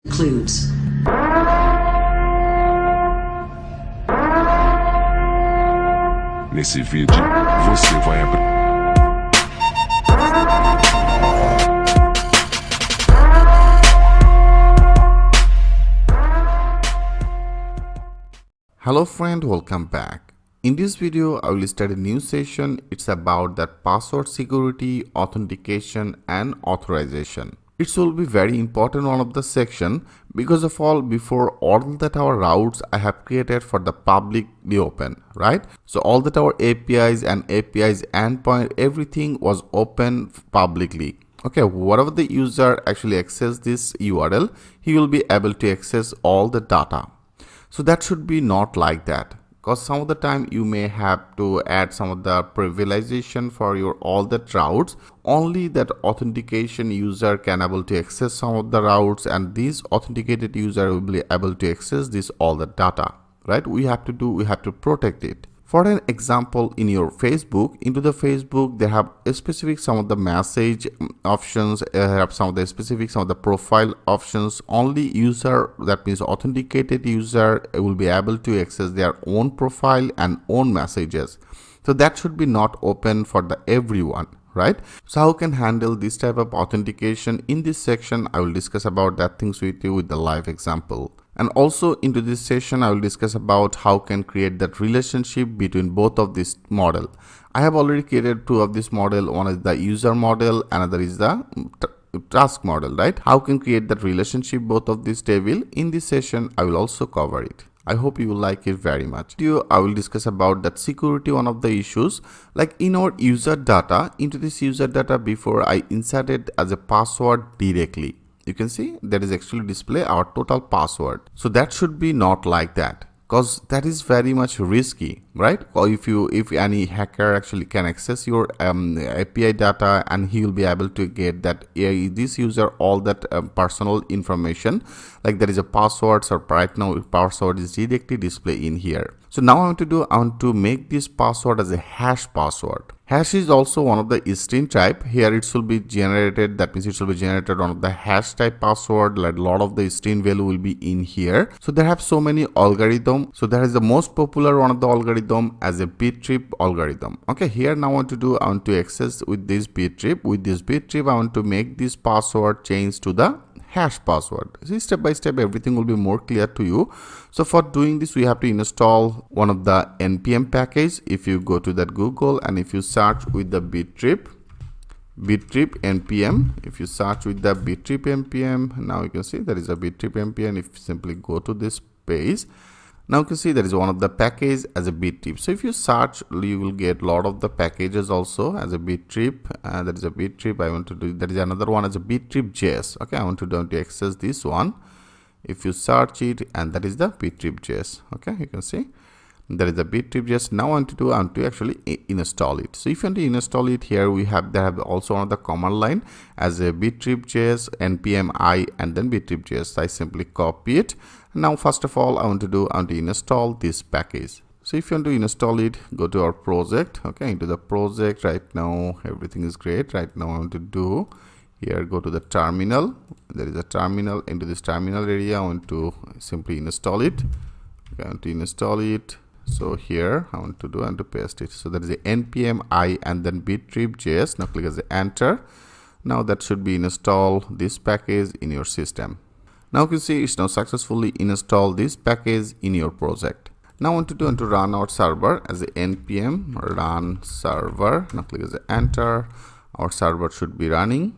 includes Nesse vídeo, você vai aprender. Hello friend, welcome back. In this video, I will start a new session. It's about that password security, authentication and authorization. It will be very important one of the section because of all before all that our routes I have created for the publicly open, right? So all that our APIs and APIs endpoint, everything was open publicly. Okay, whatever the user actually access this URL, he will be able to access all the data. So that should be not like that, because some of the time you may have to add some of the privilegization for your all the routes. Only that authentication user can able to access some of the routes, and this authenticated user will be able to access this all the data, right? We have to protect it. For an example, in your Facebook, into the Facebook, they have a specific some of the message options, have some of the profile options. Only user, that means authenticated user, will be able to access their own profile and own messages. So that should be not open for the everyone, right? So how can handle this type of authentication? In this section, I will discuss about that things with you with the live example. And also into this session, I will discuss about how can create that relationship between both of this model. I have already created two of this model. One is the user model, another is the task model, right? How can create that relationship both of this table? In this session, I will also cover it. I hope you will like it very much. I will discuss about that security, one of the issues, like in our user data, into this user data before I inserted as a password directly. You can see that is actually display our total password. So that should be not like that, because that is very much risky, right? Or if any hacker actually can access your API data, and he will be able to get that this user all that personal information, like there is a password. So right now password is directly display in here. So now I want to make this password as a hash password. Hash is also one of the string type. Here it will be generated, that means it will be generated one of the hash type password, like a lot of the string value will be in here. So there have so many algorithm. So there is the most popular one of the algorithm as a bit trip algorithm. Okay, here now I want to access with this bit trip. With this bit trip, I want to make this password change to the hash password. See, step by step everything will be more clear to you. So for doing this, we have to install one of the npm package. If you go to that Google and if you search with the bittrip npm, if you search with the bittrip npm, now you can see there is a bittrip npm. If you simply go to this page, now you can see there is one of the package as a bittrip. So if you search, you will get a lot of the packages also as a bittrip. That is a bittrip. I want to do. There is another one as a bittrip.js. Okay, I want to access this one. If you search it, and that is the bittrip.js. Okay, you can see there is a bittrip.js. Now I want to actually install it. So if you want to install it, here we have also one of the command line as a bittrip.js npm I and then bittrip.js. I simply copy it. Now first of all, I want to install this package. So if you want to install it, go to our project. Okay, into the project. Right now everything is great. Right now I want to do here, go to the terminal. There is a terminal. Into this terminal area, I want to simply install it. Okay, I want to install it. So here I want to paste it. So there is a npm I and then bittrip.js. Now click as the enter. Now that should be install this package in your system. Now you can see it's now successfully installed this package in your project. Now I want to run our server as a npm run server. Now click as the enter. Our server should be running.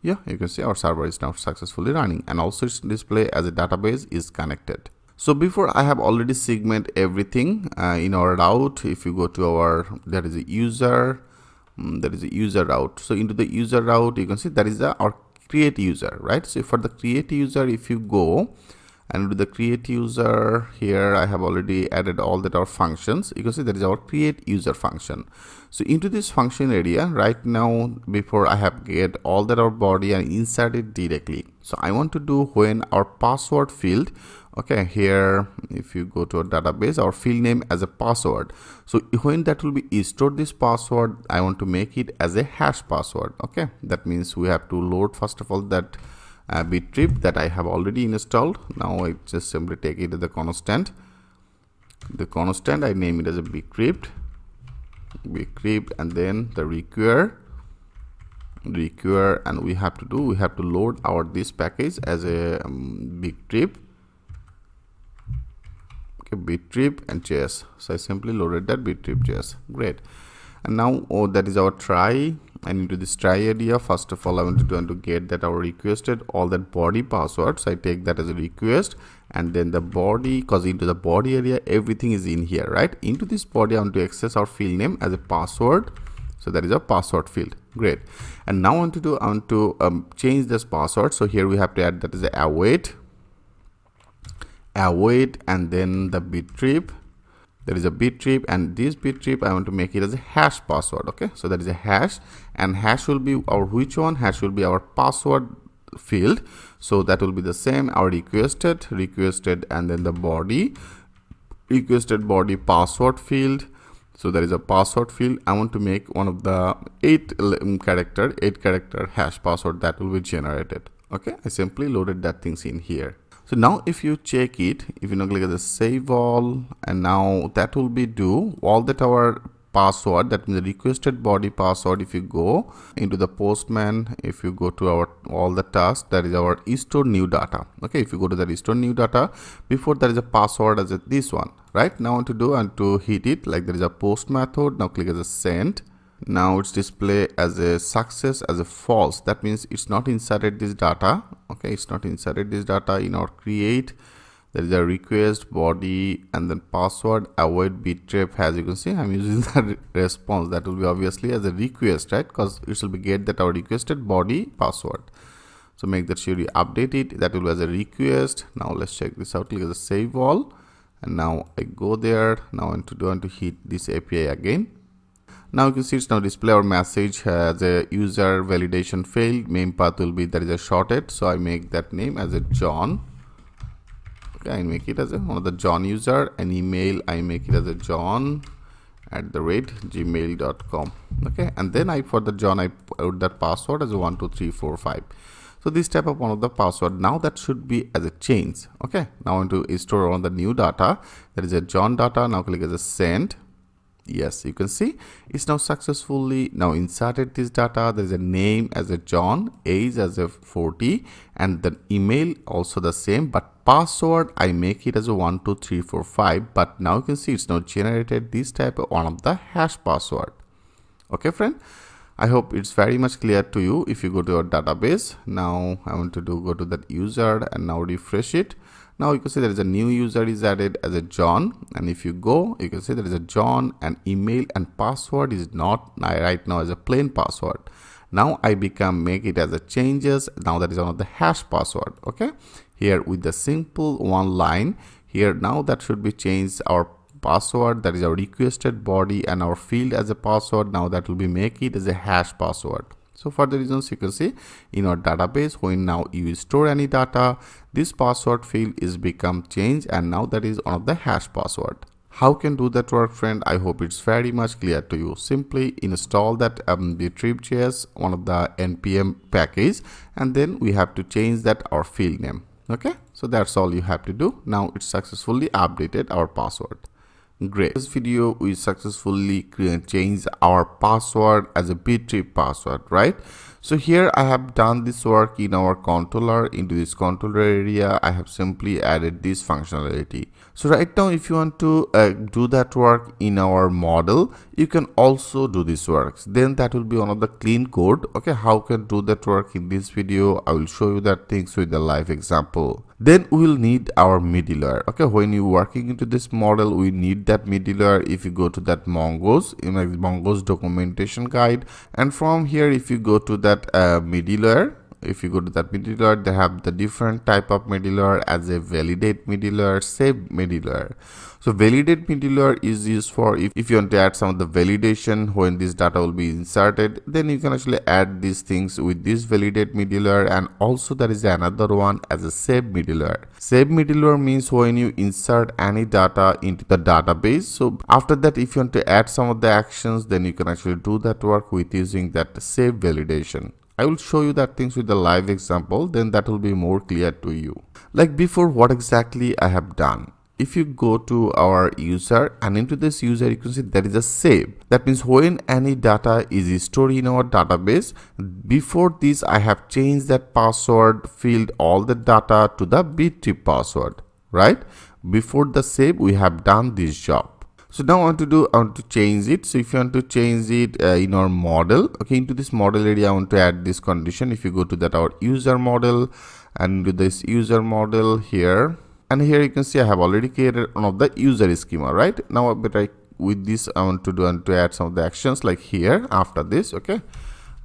Yeah, you can see our server is now successfully running, and also its display as a database is connected. So before I have already segment everything in our route. If you go to our, there is a user route. So into the user route, you can see that is our create user, right? So for the create user, if you go and with the create user, here I have already added all that our functions. You can see that is our create user function. So into this function area right now, before I have get all that our body and insert it directly. So I want to do when our password field, okay, here if you go to our database, our field name as a password. So when that will be stored this password, I want to make it as a hash password. Okay, that means we have to load first of all that Bittrip that I have already installed. Now I just simply take it as the constant. The constant I name it as a Bittrip, and then the require, and we have to load our this package as a Bittrip. Okay, Bittrip and JS. So I simply loaded that Bittrip JS. Great. And now that is our try. And into this try area, first of all, I want to get that our requested all that body password. So I take that as a request, and then the body, because into the body area everything is in here, right? Into this body I want to access our field name as a password. So that is a password field. Great. And now I want to change this password. So here we have to add that is a await, and then the Bittrip. There is a Bittrip, and this Bittrip I want to make it as a hash password. Okay, so that is a hash, and hash will be our which one? Hash will be our password field. So that will be the same, our requested, and then the body, requested body password field. So there is a password field. I want to make one of the 8 character hash password that will be generated. Okay, I simply loaded that things in here. So now if you check it, if you now click at the save all, and now that will be do all that our password, that means the requested body password. If you go into the Postman, if you go to our all the tasks, that is our store new data. Okay, if you go to the store new data, before there is a password as a, this one, right? Now I want to do and to hit it like there is a post method. Now click as a send. Now it's display as a success as a false. That means it's not inserted this data. Okay, it's not inserted this data in our create. There is a request body and then password await Bittrip. As you can see, I'm using the response. That will be obviously as a request, right? Because it will be get that our requested body password. So make that sure you update it. That will be as a request. Now let's check this out. Click as a save all, and now I go there. Now I want to hit this API again. Now you can see it's now display our message as a user validation failed. Main path will be there is a shorted, so I make that name as a John. Okay, I make it as a one of the John user, and email I make it as a john@gmail.com. Okay, and then for the John I put that password as a 12345. So this type of one of the password. Now that should be as a change. Okay, now I want to store on the new data. There is a John data. Now click as a send. Yes, you can see it's now successfully now inserted this data. There is a name as a John, age as a 40, and the email also the same, but password I make it as a 12345. But now you can see it's now generated this type of one of the hash password. Okay, friend, I hope it's very much clear to you. If you go to your database, now I want to go to that user and now refresh it. Now you can see there is a new user is added as a John, and if you go, you can see there is a John, and email and password is not right now as a plain password. Now I make it as a changes. Now that is one of the hash password. Okay, here with the simple one line here. Now that should be changed our password, that is our requested body, and our field as a password. Now that will be make it as a hash password. So for the reasons you can see in our database, when now you store any data, this password field is become changed, and now that is one of the hash password. How can do that work, friend? I hope it's very much clear to you. Simply install that Bittrip.js, one of the npm package, and then we have to change that our field name. Okay, so that's all you have to do. Now it's successfully updated our password. Great. In this video we successfully changed our password as a Bittrip password, right? So here I have done this work in our controller. Into this controller area I have simply added this functionality. So right now if you want to do that work in our model, you can also do this work. Then that will be one of the clean code. Okay, how can do that work in this video? I will show you that things with the live example. Then we will need our middleware. Okay, when you working into this model, we need that middleware. If you go to that Mongoose, in Mongoose documentation guide, and from here if you go to that middleware, if you go to that middleware, they have the different type of middleware as a validate middleware, save middleware. So validate middleware is used for if you want to add some of the validation when this data will be inserted, then you can actually add these things with this validate middleware. And also there is another one as a save middleware. Save middleware means when you insert any data into the database. So after that, if you want to add some of the actions, then you can actually do that work with using that save validation. I will show you that things with the live example, then that will be more clear to you. Like before, what exactly I have done. If you go to our user and into this user, you can see there is a save. That means when any data is stored in our database, before this I have changed that password field all the data to the bittrip password, right? Before the save, we have done this job. So now I want to change it. So if you want to change it in our model, okay, into this model area, I want to add this condition. If you go to that our user model and do this user model here, and here you can see I have already created one of the user schema, right? Now, but with this I want to add some of the actions like here after this, okay.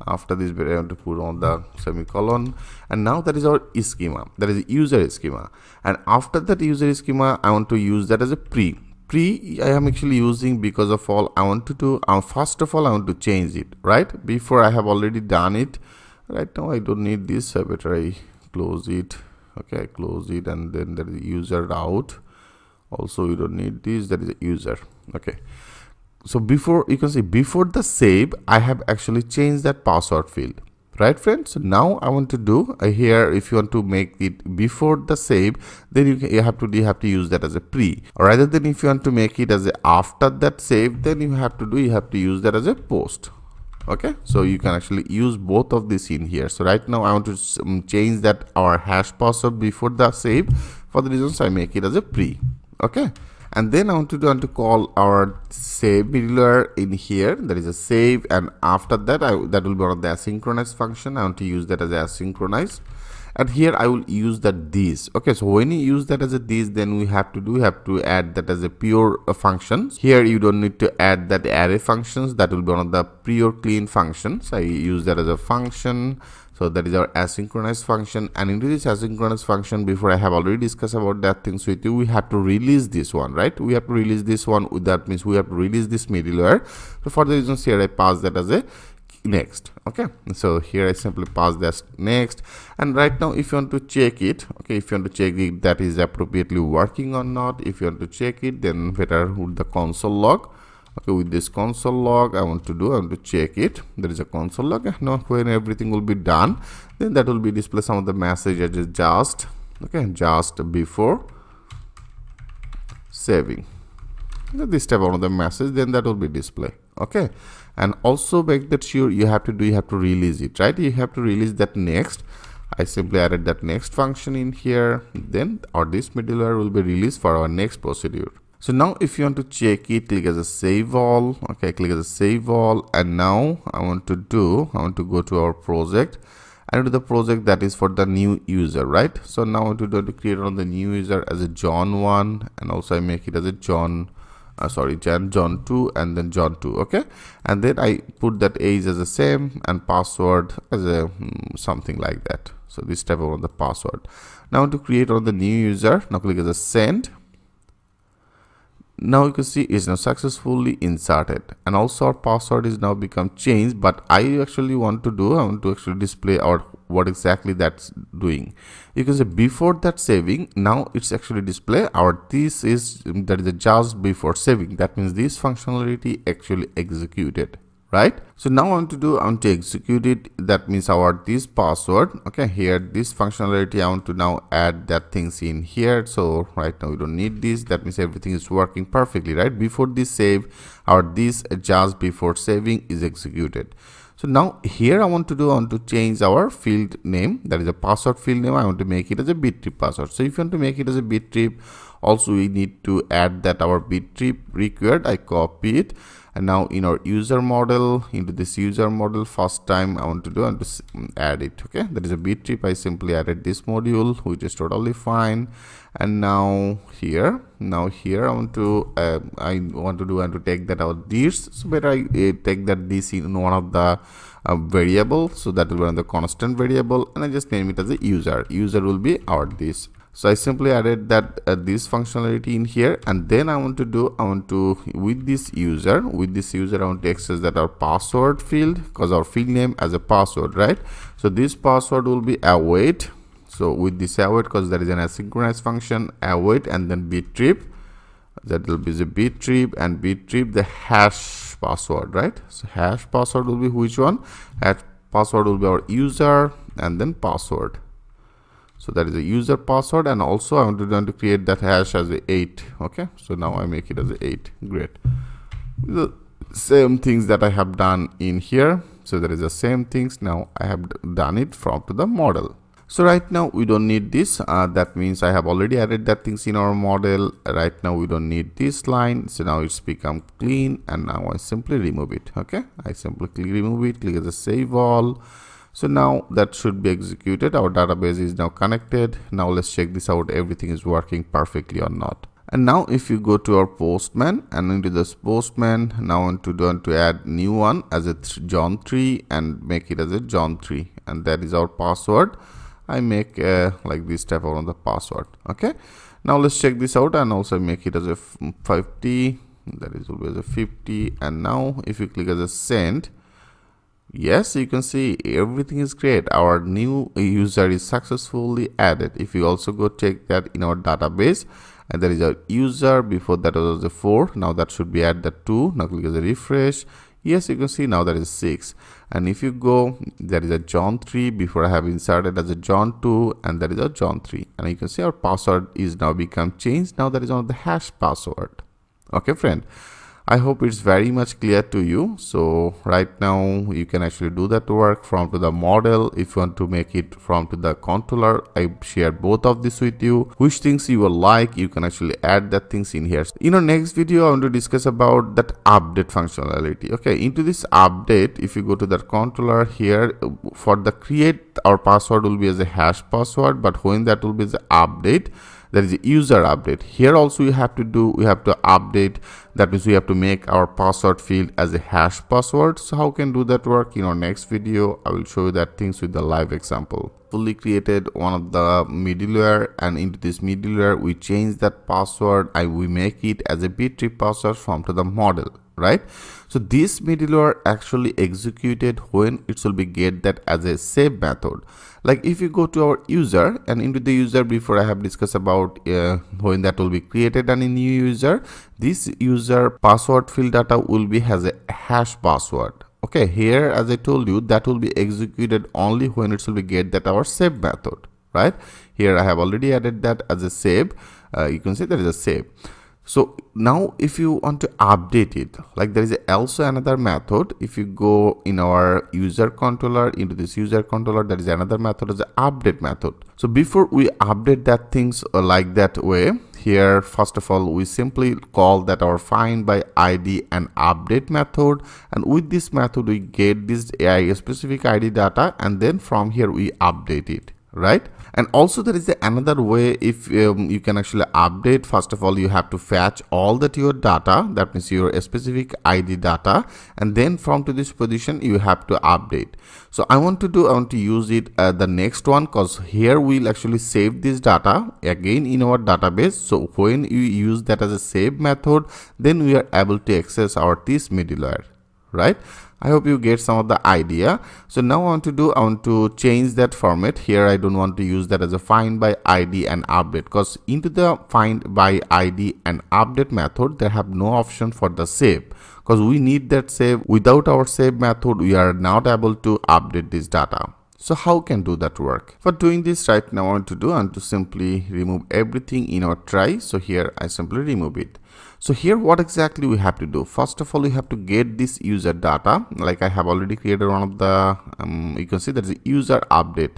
After this, I want to put on the semicolon, and now that is our schema. That is user schema, and after that user schema, I want to use that as a pre I am actually using because of all I want to do. First of all, I want to change it, right? Before I have already done it. Right now I don't need this. I better I close it. Okay, I close it, and then there is user out. Also, you don't need this. That is a user. Okay. So before, you can see before the save, I have actually changed that password field. Right, friends? So now I want to do here, if you want to make it before the save, then you have to use that as a pre. Or rather than if you want to make it as a after that save, then you have to use that as a post. Okay, so you can actually use both of this in here. So right now I want to change that our hash password before the save. For the reasons I make it as a pre. Okay. And then I want to call our save middleware in here. There is a save, and after that that will be one of the asynchronous function. I want to use that as asynchronous, and here I will use that this. Okay, so when you use that as a this, then we have to add that as a pure function. Here you don't need to add that array functions. That will be one of the pure clean functions. I use that as a function. So that is our asynchronous function, and into this asynchronous function, before I have already discussed about that things with you, we have to release this one, right? We have to release this one. That means we have to release this middleware. So for the reasons here, I pass that as a next. Okay, so here I simply pass that next, and right now if you want to check it, okay, if you want to check it that is appropriately working or not, if you want to check it, then better with the console log. Okay, with this console log, I want to check it. There is a console log. Now when everything will be done, then that will be display some of the messages just before saving. This type of the message, then that will be display. Okay, and also make that sure you have to release it, right? You have to release that next. I simply added that next function in here. Then this middleware will be released for our next procedure. So now if you want to check it, click as a save all. Okay, click as a save all, and now I want to go to our project, and to the project that is for the new user, right? So now I want to create on the new user as a John1, and also I make it as a John 2, and then John 2. Okay, and then I put that age as the same and password as a something like that. So this type of the password. Now to create on the new user, now click as a send. Now you can see it's now successfully inserted, and also our password is now become changed. But I actually want to actually display our what exactly that's doing. You can say before that saving, now it's actually display our this is that is just before saving. That means this functionality actually executed, right? So now I want to execute it. That means our this password. Okay, here this functionality I want to now add that things in here. So right now we don't need this. That means everything is working perfectly, right? Before this save, our this just before saving is executed. So now here I want to change our field name, that is a password field name. I want to make it as a bittrip password. So if you want to make it as a bittrip, also we need to add that our bittrip required. I copy it, and now in our user model, into this user model, first time I want to add it. Okay, that is a bittrip. I simply added this module, which is totally fine. And now here I want to take that out this. So better I take that this in one of the variable. So that will be on the constant variable, and I just name it as a user. User will be our this. So I simply added that this functionality in here, and then I want to with this user I want to access that our password field, because our field name as a password, right? So this password will be await. So with this await, because there is an asynchronous function, await, and then bittrip, that will be the bittrip, and bittrip the hash password, right? So hash password will be which one? Hash password will be our user and then password. So that is a user password, and also I want to create that hash as a 8. Okay, so now I make it as a 8. Great. The same things that I have done in here. So there is the same things. Now I have done it from to the model. So right now we don't need this. That means I have already added that things in our model. Right now we don't need this line. So now it's become clean, and now I simply remove it. Okay, I simply remove it, click as a save all. So now that should be executed. Our database is now connected. Now let's check this out. Everything is working perfectly or not. And now if you go to our postman, and into this postman, now I want to add new one as a John 3 and make it as a John 3, and that is our password. I make like this type of the password. Okay, now let's check this out, and also make it as a 50. That is always a 50. And now if you click as a send, yes, you can see everything is great. Our new user is successfully added. If you also go check that in our database, and there is a user, before that was a 4, now that should be at the 2. Now click as a refresh. Yes, you can see now there is 6. And if you go, there is a John 3, before I have inserted as a John 2, and there is a John 3, and you can see our password is now become changed. Now that is on the hash password. Okay friend, I hope it's very much clear to you. So right now you can actually do that work from to the model. If you want to make it from to the controller, I share both of this with you. Which things you will like, you can actually add that things in here. In our next video I want to discuss about that update functionality. Okay, into this update, if you go to that controller here, for the create, our password will be as a hash password, but when that will be the update, there is a user update. Here also we have to update. That means we have to make our password field as a hash password. So how can do that work? In our next video I will show you that things with the live example. Fully created one of the middleware, and into this middleware we change that password and we make it as a bit.tree password from to the model, right? So this middleware actually executed when it will be get that as a save method. Like if you go to our user, and into the user, before I have discussed about when that will be created and a new user, this user password field data will be has a hash password. Okay, here as I told you, that will be executed only when it will be get that our save method, right? Here I have already added that as a save. You can see there is a save. So now if you want to update it, like there is also another method. If you go in our user controller, into this user controller, there is another method as the update method. So before we update that things like that way, here first of all we simply call that our find by ID and update method, and with this method we get this AI specific ID data, and then from here we update it, right? And also there is another way. If you can actually update, first of all you have to fetch all that your data, that means your specific ID data, and then from to this position you have to update. So I want to use it the next one, because here we'll actually save this data again in our database. So when you use that as a save method, then we are able to access our this middleware, right? I hope you get some of the idea. So now I want to change that format. Here I don't want to use that as a find by ID and update, because into the find by ID and update method they have no option for the save, because we need that save. Without our save method we are not able to update this data. So how can do that work? For doing this, right now I want to simply remove everything in our try. So here I simply remove it. So here what exactly we have to do? First of all we have to get this user data. Like I have already created one of the you can see there is a user update.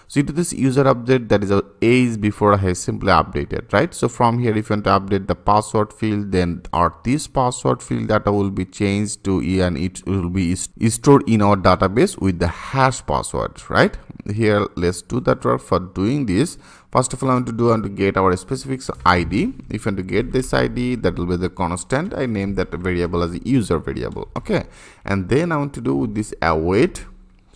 So into this user update, that is a is before I have simply updated, right? So from here if you want to update the password field, then this password field data will be changed to and it will be stored in our database with the hash password, right? Here let's do that work. For doing this, first of all I want to get our specific ID. If you want to get this ID, that will be the constant. I name that variable as a user variable. Okay, and then I want to do with this await.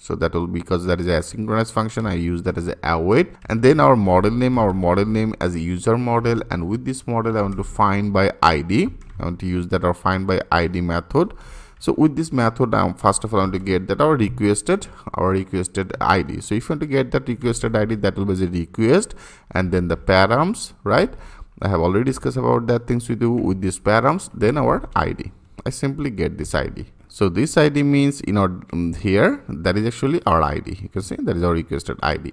So that will, because that is a asynchronous function, I use that as a await. And then our model name as a user model, and with this model I want to find by ID. I want to use that our find by ID method. So with this method, first of all I want to get that our requested ID. So if you want to get that requested ID, that will be the request, and then the params, right? I have already discussed about that things we do with these params, then our ID. I simply get this ID. So this ID means in our here that is actually our ID. You can see that is our requested ID.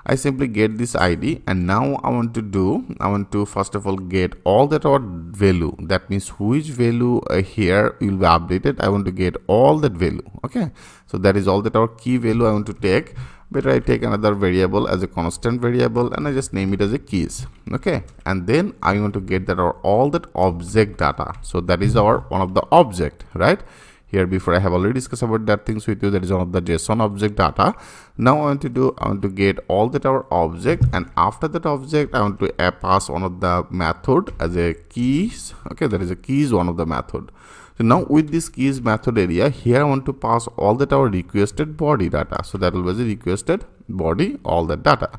I simply get this ID, and now I want to first of all get all that our value, that means which value here will be updated. I want to get all that value. Okay, so that is all that our key value I want to take. Better I take another variable as a constant variable, and I just name it as a keys. Okay, and then I want to get that our all that object data. So that is our one of the object, right? Here before I have already discussed about that things with you, that is one of the JSON object data. Now I want to get all that our object, and after that object I want to pass one of the method as a keys. Okay, that is a keys one of the method. So now with this keys method area, here I want to pass all that our requested body data. So that will be the requested body, all that data.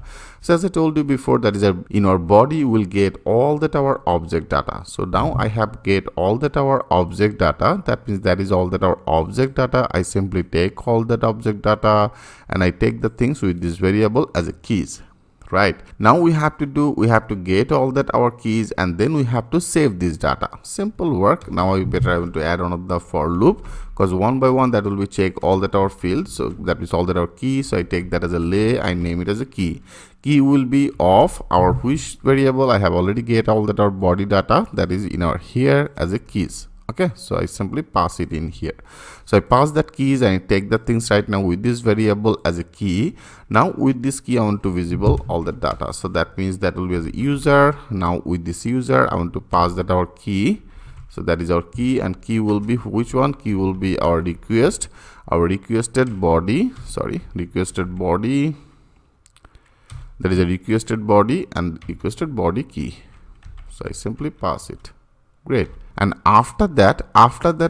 So as I told you before, that is in our body will get all that our object data. So now I have get all that our object data. That means that is all that our object data. I simply take all that object data and I take the things with this variable as a keys. Right, now we have to get all that our keys, and then we have to save this data. Simple work. Now I want to add one of the for loop, because one by one that will be check all that our fields. So that is all that our key. So I take that as a lay, I name it as a key. Key will be of our which variable. I have already get all that our body data, that is in our here as a keys. Okay, so I simply pass it in here. So I pass that keys and I take the things right now with this variable as a key. Now with this key I want to visible all the data. So that means that will be as a user. Now with this user I want to pass that our key. So that is our key, and key will be which one? Key will be our request, our requested body. Sorry, requested body. That is a requested body and requested body key. So I simply pass it. Great. And after that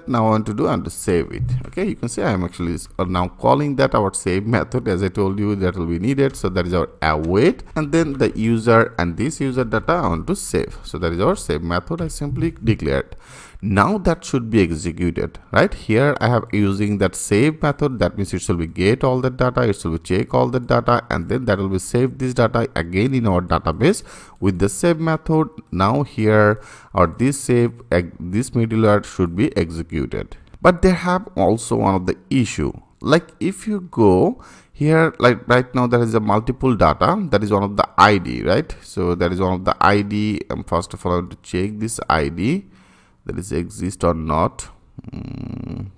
now I want to save it. Okay, you can see I am actually now calling that our save method. As I told you, that will be needed. So that is our await, and then the user and this user data I want to save. So that is our save method. I simply declared. Now that should be executed. Right here I have using that save method. That means it should be get all the data, it should be check all the data, and then that will be save this data again in our database with the save method. Now here or this save, this middleware should be executed. But they have also one of the issue. Like if you go here, like right now there is a multiple data, that is one of the ID, right? So that is one of the ID. First of all I want to check this ID, that is exist or not.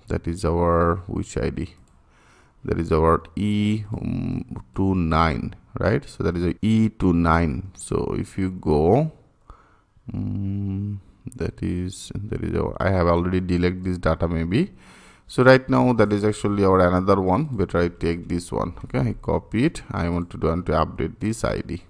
That is our which ID? That is our E29, right? So that is a E29. So if you go, that is our, I have already deleted this data maybe. So right now that is actually our another one. Better I take this one. Okay, I copy it. I want to update this ID.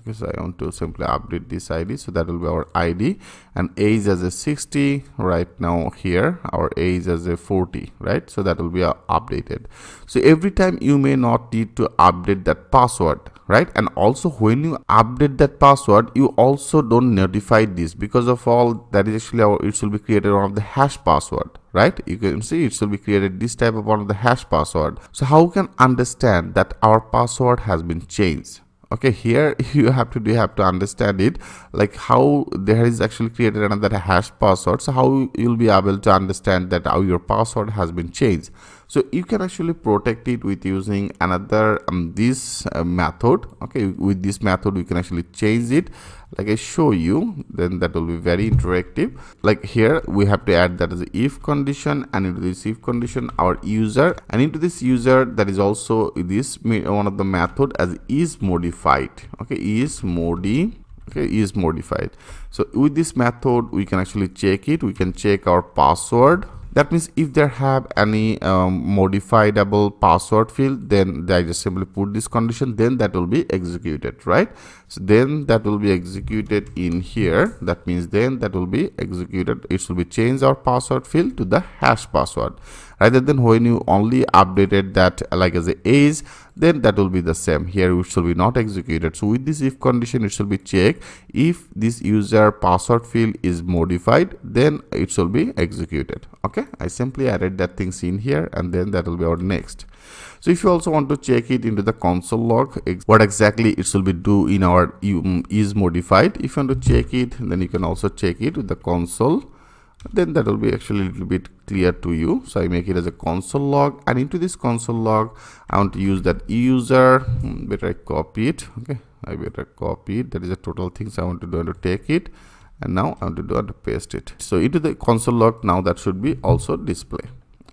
Okay, so I want to simply update this ID. So that will be our ID, and age as a 60. Right now here our age as a 40, right? So that will be updated. So every time you may not need to update that password, right? And also when you update that password, you also don't notify this, because of all that is actually it will be created one of the hash password, right? You can see it will be created this type of one of the hash password. So how can understand that our password has been changed? Okay, here you have to understand it, like how there is actually created another hash password. So how you'll be able to understand that how your password has been changed. So you can actually protect it with using another this method. Okay, with this method we can actually change it, like I show you. Then that will be very interactive. Like here we have to add that as a if condition, and into this if condition our user, and into this user that is also this one of the method as is modified. Okay, is modified. So with this method we can actually check it. We can check our password. That means if there have any modifiable password field, then I just simply put this condition, then that will be executed, right? So then that will be executed in here. That means then that will be executed. It will be change our password field to the hash password, rather than when you only updated that like as a age, then that will be the same. Here it should be not executed. So with this if condition, it should be checked. If this user password field is modified, then it should be executed. Okay, I simply added that things in here, and then that will be our next. So if you also want to check it into the console log, what exactly it should be do in our is modified. If you want to check it, then you can also check it with the console. then that will be actually a little bit clear to you. So I make it as a console log, and into this console log I want to use that user. Better I copy it. Okay, I better copy it. That is the total things I want to do, and to take it, and now I want to do and to paste it. So into the console log now that should be also display.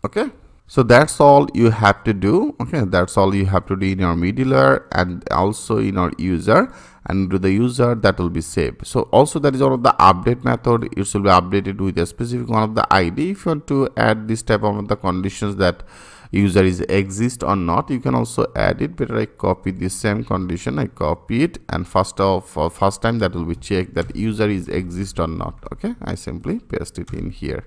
Okay, so that's all you have to do. Okay, that's all you have to do in your middleware and also in our user, and to the user that will be saved. So also that is one of the update method. It should be updated with a specific one of the ID. If you want to add this type of the conditions that user is exist or not, you can also add it. Better I copy this same condition, I copy it, and first time that will be checked that user is exist or not. Okay, I simply paste it in here.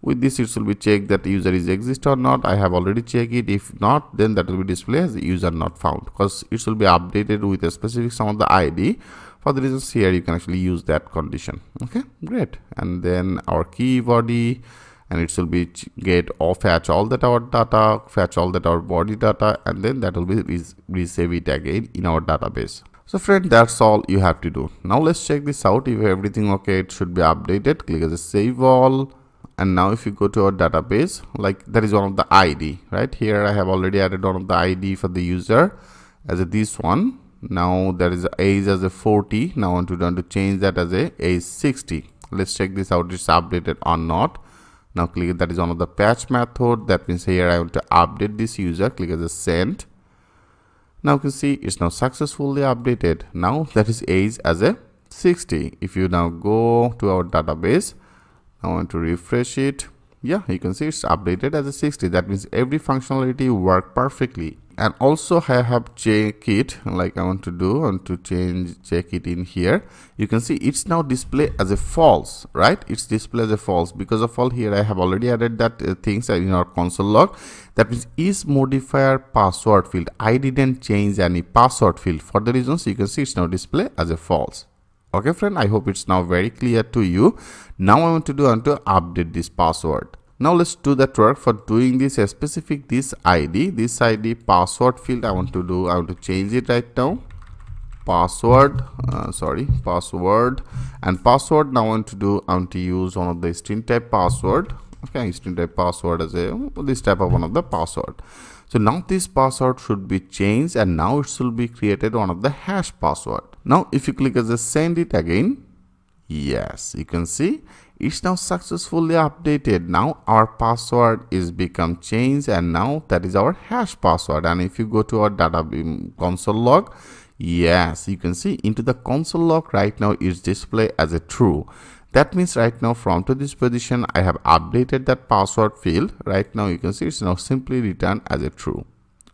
With this it will be checked that user is exist or not. I have already checked it. If not, then that will be displayed as user not found, because it will be updated with a specific some of the ID. For the reasons here you can actually use that condition. Okay, great. And then our key body, and it will be get or fetch all that our data, fetch all that our body data, and then that will be resave it again in our database. So friend, that's all you have to do. Now let's check this out. If everything okay, it should be updated. Click as a save all. And now if you go to our database, like that is one of the ID, right? Here I have already added one of the ID for the user as a this one. Now there is age as a 40. Now I want to change that as a age 60. Let's check this out, it's updated or not. Now click, that is one of the patch method. That means here I want to update this user. Click as a send. Now you can see it's now successfully updated. Now that is age as a 60. If you now go to our database, I want to refresh it. Yeah, you can see it's updated as a 60. That means every functionality worked perfectly. And also I have check it, like I want to check it in here. You can see it's now display as a false, right? It's display as a false because of all here I have already added that things in our console log. That means is modifier password field. I didn't change any password field. For the reasons you can see it's now display as a false. Okay friend, I hope it's now very clear to you. Now I want to update this password. Now let's do that work. For doing this specific this ID password field I want to change it right now. Password and password. Now I want to use one of the string type password. Okay, string type password as a this type of one of the password. So now this password should be changed, and now it should be created one of the hash password. Now if you click as a send it again, yes, you can see it's now successfully updated. Now our password is become changed, and now that is our hash password. And if you go to our data console log, yes, you can see into the console log right now is display as a true. That means right now from to this position I have updated that password field. Right now you can see it's now simply returned as a true.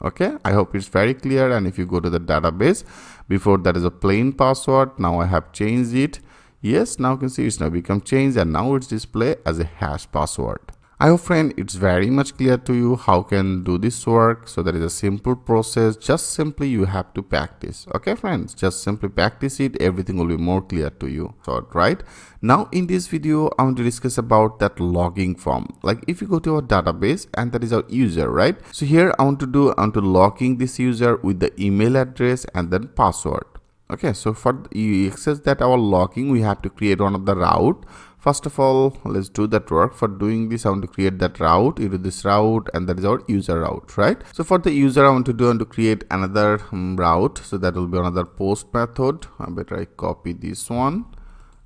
Okay, I hope it's very clear. And if you go to the database, before that is a plain password, now I have changed it. Yes, now you can see it's now become changed, and now it's display as a hash password. I hope friend it's very much clear to you how can do this work. So that is a simple process. Just simply you have to practice. Okay friends, just simply practice it, everything will be more clear to you. So right now in this video I want to discuss about that logging form. Like if you go to our database, and that is our user, right? So here I want to logging this user with the email address and then password. Okay, so for access that our logging, we have to create one of the route. First of all, let's do that work. For doing this, I want to create that route, into this route, and that is our user route, right? So for the user, I want to create another route. So that will be another post method. I better copy this one,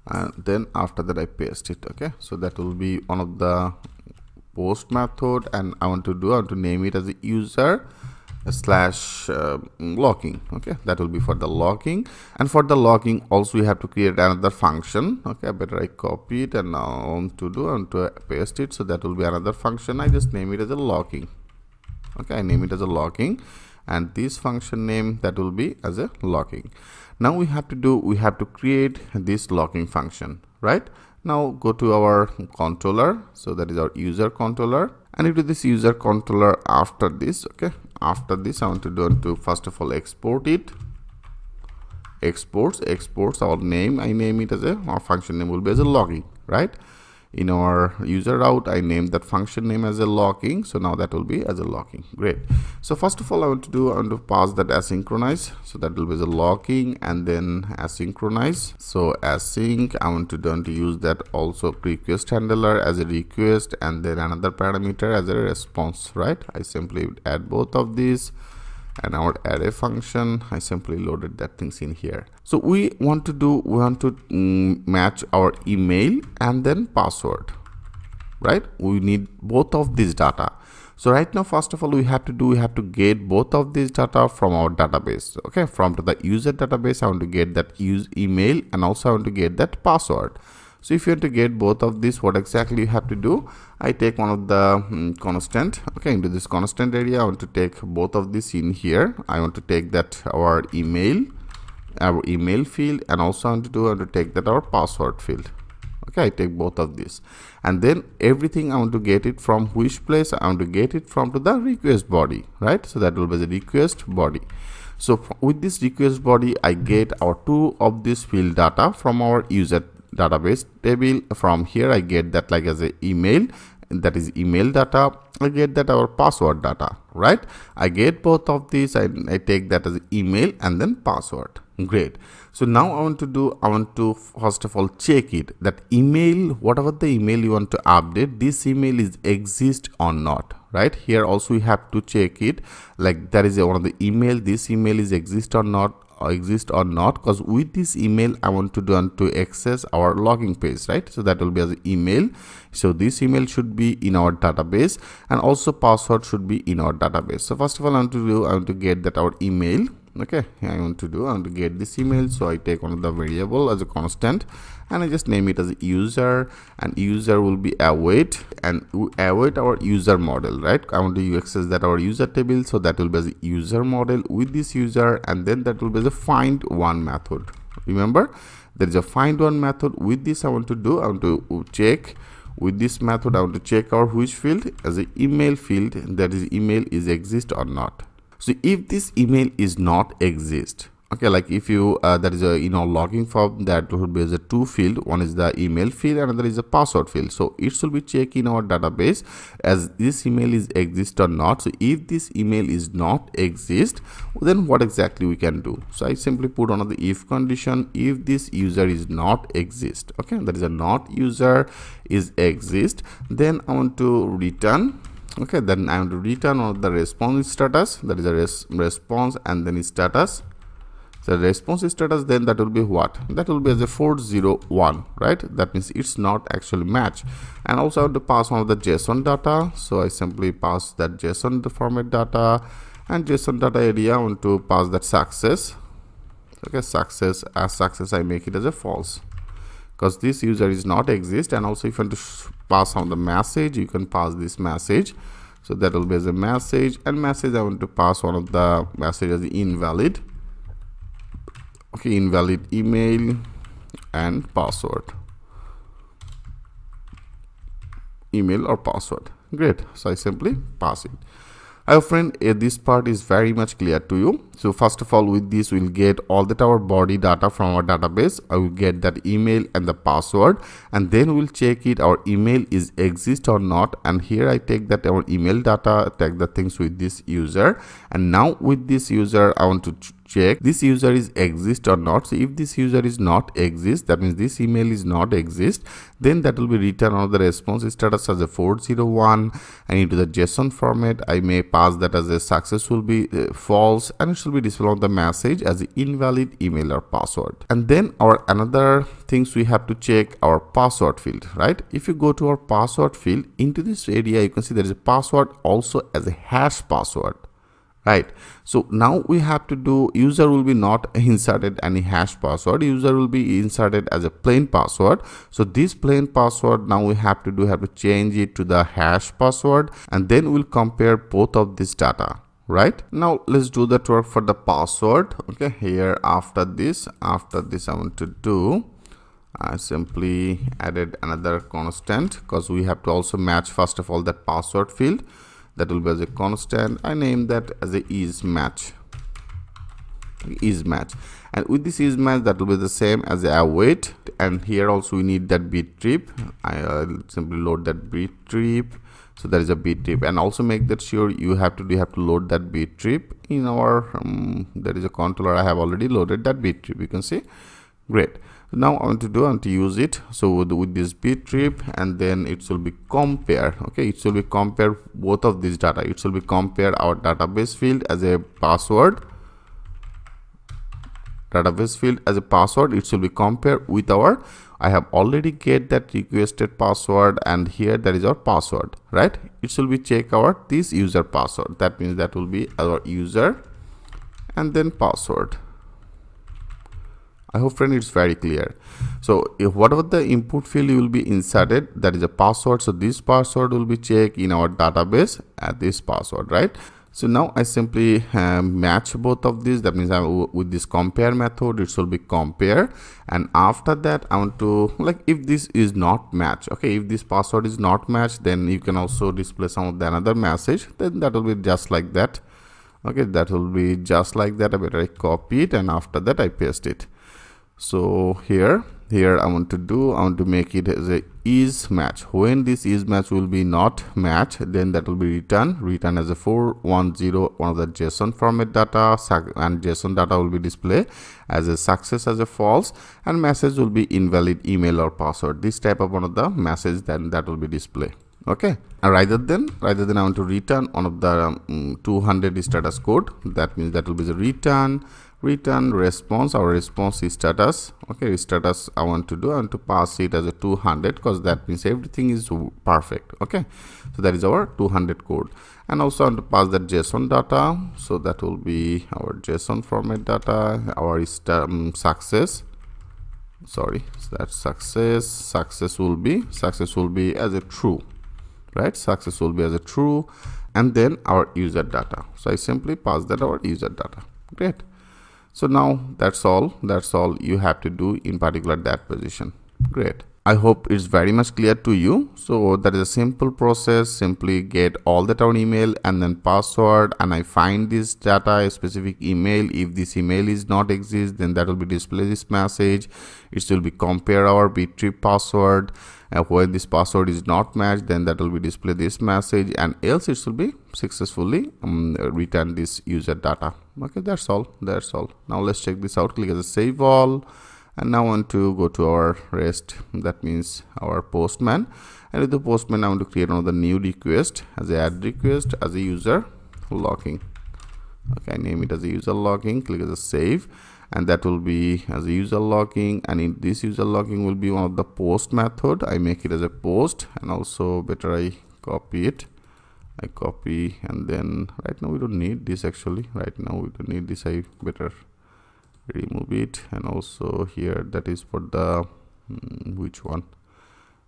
and then after that I paste it. Okay, so that will be one of the post method, and I want to name it as a user slash logging. Okay, that will be for the logging. And for the logging also we have to create another function. Okay, better I copy it, and now I want to paste it. So that will be another function. I just name it as a logging. Okay, I name it as a logging, and this function name that will be as a logging. Now we have to create this logging function, right? Now go to our controller. So that is our user controller, and into this user controller, after this, okay, after this I want to first of all export it. Exports our name. I name it as our function name will be as a logging, right? in our user route, I named that function name as a locking. So now that will be as a locking. Great. So first of all, I want to pass that asynchronize. So that will be the locking and then asynchronize. So async, I want to use that also request handler as a request and then another parameter as a response, right? I simply add both of these. And our array function, I simply loaded that things in here. So we want to match our email and then password, right? We need both of these data. So right now, first of all, we have to get both of these data from our database. Okay, from the user database, I want to get that email and also I want to get that password. So if you want to get both of these, what exactly you have to do? I take one of the constant. Okay, into this constant area, I want to take both of these in here. I want to take that our email field, and also I want to take that our password field. Okay, I take both of these, and then everything I want to get it from which place? I want to get it from to the request body, right? So that will be the request body. So with this request body, I get our two of this field data from our user database table. From here I get that like as a email, that is email data. I get that our password data, right? I get both of these. I take that as email and then password. Great. So now I want to first of all check it that email, whatever the email you want to update, this email is exist or not, right? Here also we have to check it like that is one of the email, this email is exist or not, because with this email I want to access our login page, right? So that will be as an email. So this email should be in our database and also password should be in our database. So first of all I want to get that our email. Okay, I want to get this email. So I take one of the variable as a constant and I just name it as a user, and user will be await, and we await our user model, right? I want to access that our user table, so that will be as a user model with this user, and then that will be the find one method. Remember, there is a find one method. With this I want to check with this method, I want to check our which field as an email field, that is email is exist or not. So if this email is not exist, okay, like if you that is a logging form, that will be as a two field. One is the email field, another is a password field. So it should be checked in our database as this email is exist or not. So if this email is not exist, then what exactly we can do? So I simply put on the if condition, if this user is not exist, okay, that is a not user is exist, then I want to return. Okay, then I want to return on the response status, that is a response and then status. So response status, then that will be what? That will be as a 401, right? That means it's not actually match. And also I want to pass one of the JSON data. So I simply pass that JSON format data, and JSON data area I want to pass that success. Okay, success, as success I make it as a false, because this user is not exist. And also if you want to pass on the message, you can pass this message. So that will be as a message, and message I want to pass one of the message as invalid. Okay, invalid email and password, email or password. Great. So I simply pass it. I hope friend, this part is very much clear to you. So first of all, with this we'll get all that our body data from our database. I will get that email and the password, and then we'll check it our email is exist or not. And here I take that our email data, take the things with this user, and now with this user I want to check this user is exist or not. So if this user is not exist, that means this email is not exist, then that will be written on the response status as a 401, and into the JSON format I may pass that as a success will be false, and it should be displayed on the message as the invalid email or password. And then our another things we have to check our password field, right? If you go to our password field, into this area you can see there is a password also as a hash password, right? So now we have to do, user will be not inserted any hash password, user will be inserted as a plain password. So this plain password now we have to change it to the hash password, and then we'll compare both of this data, right? Now let's do that work for the password. Okay, here after this I want to do, I simply added another constant, because we have to also match first of all that password field. That will be as a constant. I name that as a is match. and with this is match, that will be the same as a await, and here also we need that bit trip. I simply load that bit trip. So there is a bit trip, and also make that sure you have to load that bit trip in our there is a controller. I have already loaded that bit trip, you can see. Great. Now I want to use it. So with this bit trip, and then it will be compare. Okay, it will be compare both of these data. It will be compare our database field as a password. Database field as a password. It will be compare with our, I have already get that requested password, and here that is our password, right? It will be check our this user password. That means that will be our user and then password. I hope, friend, it's very clear. So if whatever the input field you will be inserted, that is a password. So this password will be checked in our database at this password, right? So now I simply match both of these. That means with this compare method, it will be compare, and after that I want to, like, if this is not match, okay, if this password is not matched, then you can also display some of the another message. Then that will be just like that. Okay, that will be just like that. I better copy it, and after that I paste it. So here I want to make it as a is match. When this is match will be not match, then that will be return as a 410, one of the JSON format data, and JSON data will be display as a success as a false, and message will be invalid email or password. This type of one of the message, then that will be display. Okay, and rather than I want to return one of the 200 status code. That means that will be the return response. Our response is status. Okay, status I want to pass it as a 200, because that means everything is perfect. Okay, so that is our 200 code, and also I want to pass that JSON data. So that will be our JSON format data, our success. Sorry, so that success will be as a true, right? Success will be as a true, and then our user data. So I simply pass that our user data. Great. So now that's all you have to do in particular that position. Great. I hope it's very much clear to you. So that is a simple process. Simply get all that our email and then password, and I find this data, a specific email. If this email is not exist, then that will be display this message. It will be compare our Bitrip password, and when this password is not matched, then that will be display this message, and else it will be successfully return this user data. Okay, that's all. Now let's check this out. Click as a save all, and now I want to go to our REST, that means our postman, and with the postman I want to create another new request as a add request as a user logging. Okay, I name it as a user logging. Click as a save, and that will be as a user logging, and in this user logging will be one of the post method. I make it as a post, and also better I copy it. I copy, and then right now we don't need this. Actually right now we don't need this. I better remove it, and also here that is for the which one,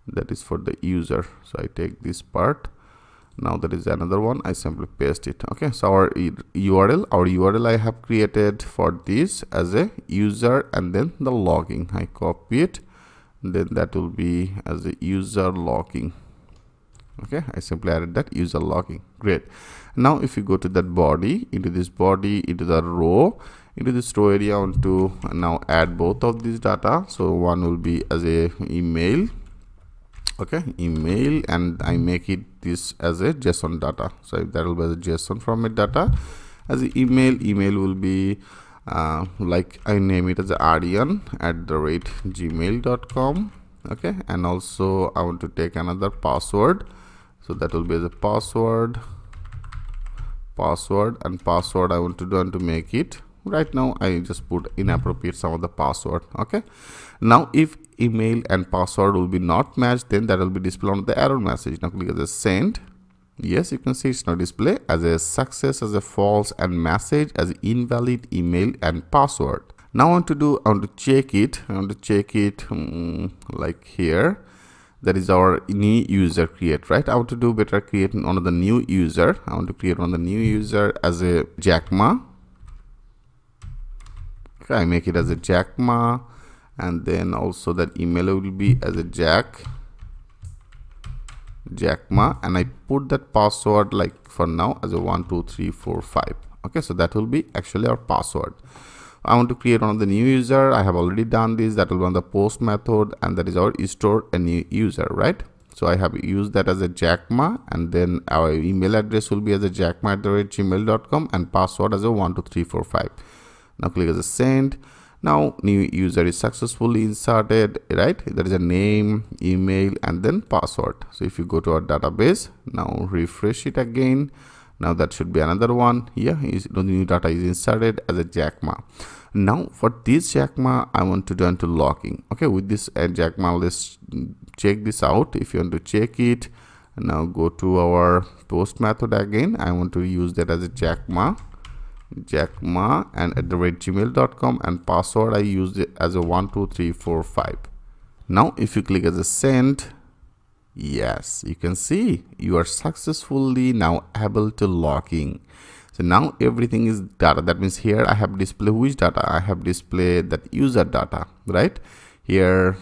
that is for the user. So I take this part. Now that is another one, I simply paste it. Okay, so our URL I have created for this as a user, and then the logging I copy it, then that will be as a user logging. Okay, I simply added that user logging. Great. Now if you go to that body, into this body, into the row, into this row area, I want to now add both of these data. So one will be as a email. Okay, email, and I make it this as a JSON data. So that will be the JSON format data as a email will be like I name it as aryan@gmail.com. okay, and also I want to take another password. So that will be as a password, and password I want to make it. Right now I just put inappropriate some of the password. Okay, now if email and password will be not matched, then that will be displayed on the error message. Now click as a send. Yes, you can see it's now display as a success, as a false, and message as invalid email and password. Now I want to check it. Like here, that is our new user create, right? I want to do better create another new user. I want to create another new user as a Jackma. Okay, I make it as a Jackma, and then also that email will be as a Jackma, and I put that password like for now as a 1 2 3 4 5. Okay, so that will be actually our password. I want to create one of the new user. I have already done this. That will be on the post method, and that is our store a new user, right? So I have used that as a jackma, and then our email address will be as a jackma@gmail.com and password as a 12345. Now click as a send. Now new user is successfully inserted, right? There is a name, email, and then password. So if you go to our database, now refresh it again. Now that should be another one. Here the new data is inserted as a jackma. Now for this jackma, I want to turn to logging. Okay, with this jackma, let's check this out. If you want to check it, now go to our post method again. I want to use that as a jackma and @gmail.com, and password I used it as a 12345. Now if you click as a send, yes, you can see you are successfully now able to log in. So now everything is data. That means here I have display which data? I have displayed that user data, right? Here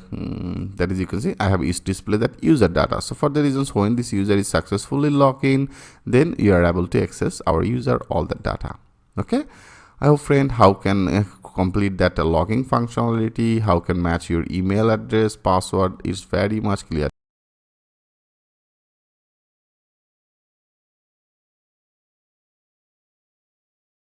that is, you can see I have display that user data. So for the reasons, when this user is successfully logged in, then you are able to access our user all the data. Okay, I hope friend how can complete that logging functionality, how can match your email address, password is very much clear.